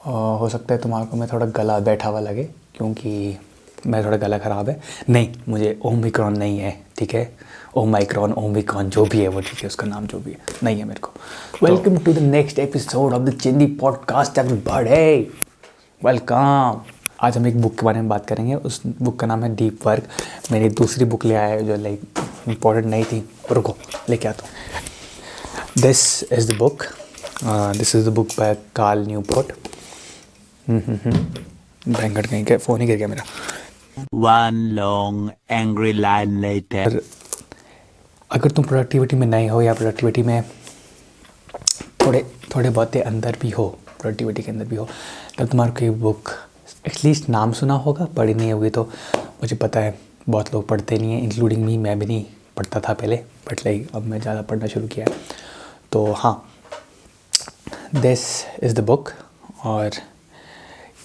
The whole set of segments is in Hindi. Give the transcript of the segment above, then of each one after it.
हो सकता है तुम्हारे को मैं थोड़ा गला बैठा हुआ लगे क्योंकि मेरा थोड़ा गला ख़राब है। नहीं, मुझे ओमिक्रॉन नहीं है, ठीक है। ओमाइक्रॉन, ओमिक्रॉन जो भी है वो, ठीक है, उसका नाम जो भी है, नहीं है मेरे को। Welcome to the next episode of the Chindi podcast everybody, welcome. आज हम एक बुक के बारे में बात करेंगे। उस बुक का नाम है डीप वर्क। मेरी दूसरी बुक ले आया है जो लाइक इम्पोर्टेंट नहीं थी, रुको लेके आता हूँ। This is the book, this is the book by Carl Newport. बैंगट कहीं के फ़ोन ही गिर गया मेरा। One long angry line later. अगर तुम प्रोडक्टिविटी में नए हो या प्रोडक्टिविटी में थोड़े बहुत अंदर भी हो, प्रोडक्टिविटी के अंदर भी हो, तब तुम्हारे को ये बुक एटलीस्ट नाम सुना होगा, पढ़ी नहीं होगी तो मुझे पता है बहुत लोग पढ़ते नहीं हैं, इंक्लूडिंग मी। मैं भी नहीं पढ़ता था पहले, बट लाइक अब मैं ज़्यादा पढ़ना शुरू किया है। तो हाँ, दिस इज़ द बुक। और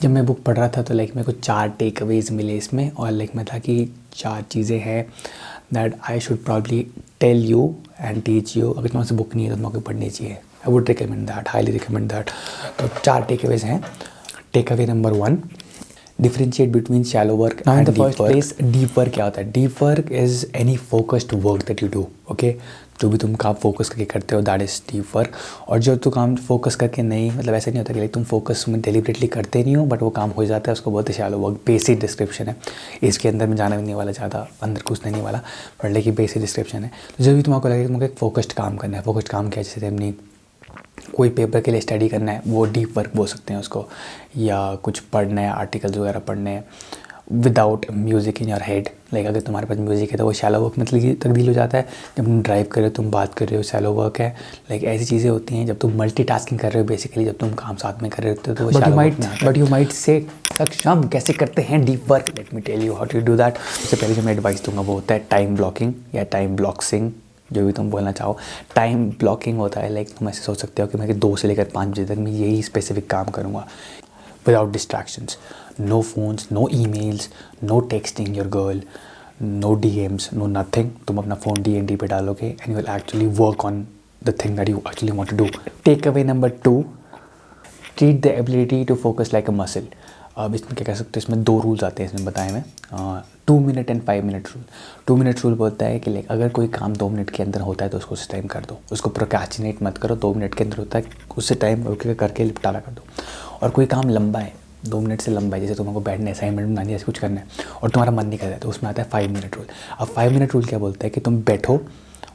जब मैं बुक पढ़ रहा था तो लाइक मेरे को 4 टेक अवेज़ मिले इसमें, और लाइक मैं था कि 4 चीज़ें हैं that I should probably tell you and teach you. अगर तुम्हारे से बुक नहीं है तो तुम्हें पढ़नी चाहिए। I would recommend that, highly recommend that. तो 4 टेक अवेज़ हैं। Takeaway number 1, differentiate between shallow work and deep work. Deep work क्या होता है? Deep work is any focused work that you do, okay. जो भी तुम काम फोकस करके करते हो दैट इज़ डीप वर्क। और जो तुम काम फोकस करके नहीं, मतलब ऐसा नहीं होता कि तुम फोकस में डेलिबरेटली करते नहीं हो बट वो काम हो जाता है, उसको बोलते हैं शैलो वर्क। बेसिक डिस्क्रिप्शन है, इसके अंदर में जाना भी नहीं वाला, ज़्यादा अंदर घुसने नहीं वाला, बट लेकिन बेसिक डिस्क्रिप्शन है। तो जब भी तुमको लगे कि तुमको एक फोकस्ड काम करना है, फोकस्ड काम क्या है, जैसे हमने कोई पेपर के लिए स्टडी करना है, वो डीप वर्क बोल सकते हैं उसको। या कुछ पढ़ना है, आर्टिकल्स वगैरह पढ़ने हैं without music in your head. Like अगर तुम्हारे पास म्यूज़िक है तो वो शैलो वर्क मतलब कि तब्दील हो जाता है। जब तुम ड्राइव कर रहे हो, तुम बात कर रहे हो, शैलो वर्क है। लाइक ऐसी चीज़ें होती हैं जब तुम मल्टीटास्किंग कर रहे हो, बेसिकली जब तुम काम साथ में कर रहे होते हो तो वो शैलो वर्क में आता है। बट यू माइट से सक्षम कैसे करते हैं deep work? Let me tell you how to do that. सबसे पहले जो मैं एडवाइस दूंगा वो होता है टाइम ब्लॉकिंग या टाइम ब्लॉक्सिंग, जो भी तुम बोलना चाहो। टाइम ब्लॉकिंग होता है लाइक तुम ऐसे सोच सकते हो कि मैं 2 से लेकर 5 बजे तक मैं यही स्पेसिफिक काम करूँगा without distractions. No phones, no emails, no texting your girl, no DMs, no nothing. तुम अपना फ़ोन DND पे डालोगे and you will actually work on the thing that you actually want to do. Takeaway number 2, treat the ability to focus like a muscle. अब इसमें क्या कह सकते हैं, इसमें 2 रूल्स आते हैं इसमें बताए मैं। 2 minute and 5 minute rule. 2 minute rule बोलता है कि लाइक अगर कोई काम 2 मिनट के अंदर होता है तो उसको उस टाइम कर दो, उसको प्रोक्रेस्टिनेट मत करो। 2 मिनट के अंदर होता है उससे टाइम करके निपटारा कर दो। और कोई काम लंबा है, 2 मिनट से लंबा है, जैसे तुमको बैठना है, असाइनमेंट बनानी है, ऐसे कुछ करना है और तुम्हारा मन नहीं कर रहा है, तो उसमें आता है 5 मिनट रूल। अब 5 मिनट रूल क्या बोलता है कि तुम बैठो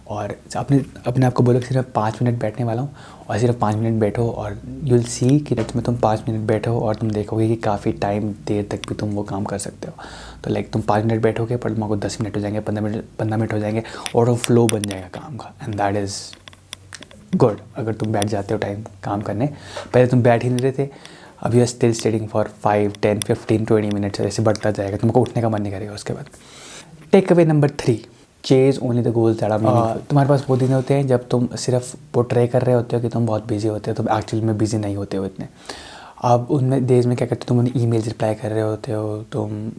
और अपने आप को बोलो कि सिर्फ 5 मिनट बैठने वाला हूँ, और सिर्फ 5 मिनट बैठो और यू विल सी कि नेक्स्ट में तुम 5 मिनट बैठो और तुम देखोगे कि काफ़ी टाइम देर तक भी तुम वो काम कर सकते हो। तो लाइक तुम 5 मिनट बैठोगे पर तुमको 10 मिनट हो जाएंगे, 15 मिनट हो जाएंगे और वो फ्लो बन जाएगा काम का, एंड दैट इज़ गुड। अगर तुम बैठ जाते हो टाइम काम करने, पहले तुम बैठ ही नहीं रहे थे, अब you are still studying for 5, 10, 15, 20 minutes, ऐसे बढ़ता जाएगा, तुमको उठने का मन नहीं करेगा उसके बाद। Takeaway number 3, chase only the goals that are meaningful. तुम्हारे पास वो दिन होते हैं जब तुम सिर्फ पोर्ट्रे कर रहे होते हो कि तुम बहुत बिजी होते हो, तुम एक्चुअली में बिजी नहीं होते हो इतने। अब उनमें डेज में क्या करते हो, तुम उन्हें ईमेल्स रिप्लाई कर रहे होते हो, तुम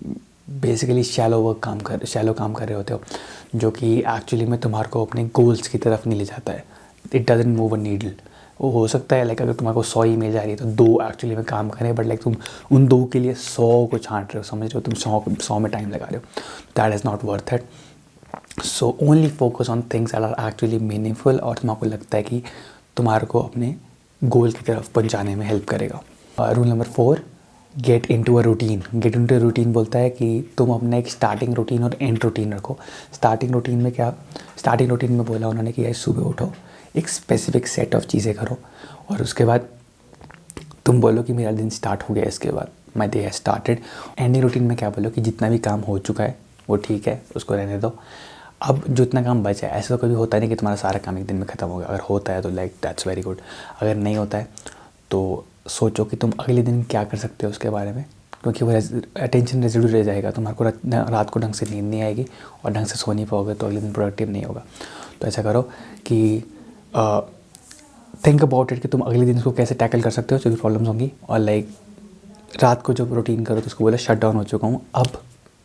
बेसिकली शैलो काम कर रहे होते हो, जो कि एक्चुअली में तुम्हारे को अपने गोल्स की तरफ नहीं ले जाता है। It doesn't move a needle. वो हो सकता है लाइक अगर तुम्हारे को 100 ईमेल जा रही है तो 2 एक्चुअली में काम करें, बट लाइक तुम उन 2 के लिए 100 को छांट रहे हो, समझ रहे हो, तुम 100 में टाइम लगा रहे हो। That is not worth it. So only focus on things that are actually meaningful और तुम्हारे को लगता है कि तुम्हारे को अपने गोल की तरफ पहुंचाने में हेल्प करेगा। Rule number 4, get into a routine. Get into a routine बोलता है कि तुम अपना एक स्टार्टिंग रूटीन और एंड रूटीन रखो। स्टार्टिंग रूटीन में क्या, स्टार्टिंग रूटीन में बोला उन्होंने कि यार सुबह उठो, एक स्पेसिफिक सेट ऑफ चीज़ें करो और उसके बाद तुम बोलो कि मेरा दिन स्टार्ट हो गया, इसके बाद my day has started. Ending routine में क्या बोलो कि जितना भी काम हो चुका है वो ठीक है, उसको रहने दो, अब जो इतना काम बचा है। ऐसा तो कभी होता नहीं कि तुम्हारा सारा काम एक दिन में ख़त्म हो गया। अगर होता है तो लाइक दैट्स वेरी गुड, अगर नहीं होता है तो सोचो कि तुम अगले दिन क्या कर सकते हो उसके बारे में, क्योंकि वो अटेंशन रेजिडू रह जाएगा। तुम्हारे को रात को ढंग से नींद नहीं आएगी और ढंग से सो नहीं पाओगे तो अगले दिन प्रोडक्टिव नहीं होगा। तो ऐसा करो कि थिंक अबाउट इट कि तुम अगले दिन इसको कैसे टैकल कर सकते हो जो भी प्रॉब्लम्स होंगी। और लाइक रात को जो रूटीन करो तो उसको बोला शट डाउन हो चुका हूँ, अब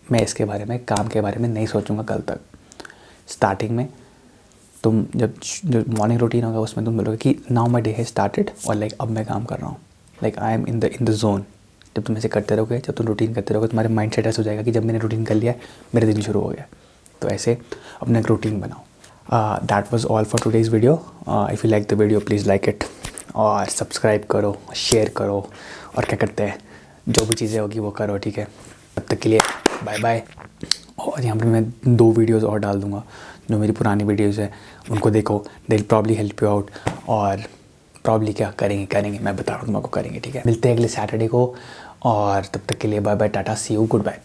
मैं इसके बारे में, काम के बारे में नहीं सोचूंगा कल तक। स्टार्टिंग में तुम जब जो मॉर्निंग रूटीन होगा उसमें तुम बोलोगे कि now my day has started और लाइक अब मैं काम कर रहा हूँ, like I am in the zone. जब तुम ऐसे करते रहोगे, जब तुम रूटीन करते रहोगे, तुम्हारे माइंड सेट ऐसा हो जाएगा कि जब मैंने रूटीन कर लिया मेरा दिन शुरू हो गया। तो ऐसे अपना एक रूटीन बनाओ। That was all for today's video. If you like the video please like it और सब्सक्राइब करो, शेयर करो और क्या करते हैं, जो भी चीज़ें होगी वो करो, ठीक है। तब तक के लिए बाय बाय। और यहाँ पर मैं 2 वीडियोस और डाल दूँगा, जो मेरी पुरानी वीडियोस है उनको देखो, they will probably help you out. और प्रॉब्ली क्या करेंगे मैं बता रहा हूँ तुमको, करेंगे, ठीक है। मिलते हैं अगले सैटरडे को और तब तक के लिए बाय बाय, टाटा, सी यू, गुड बाय।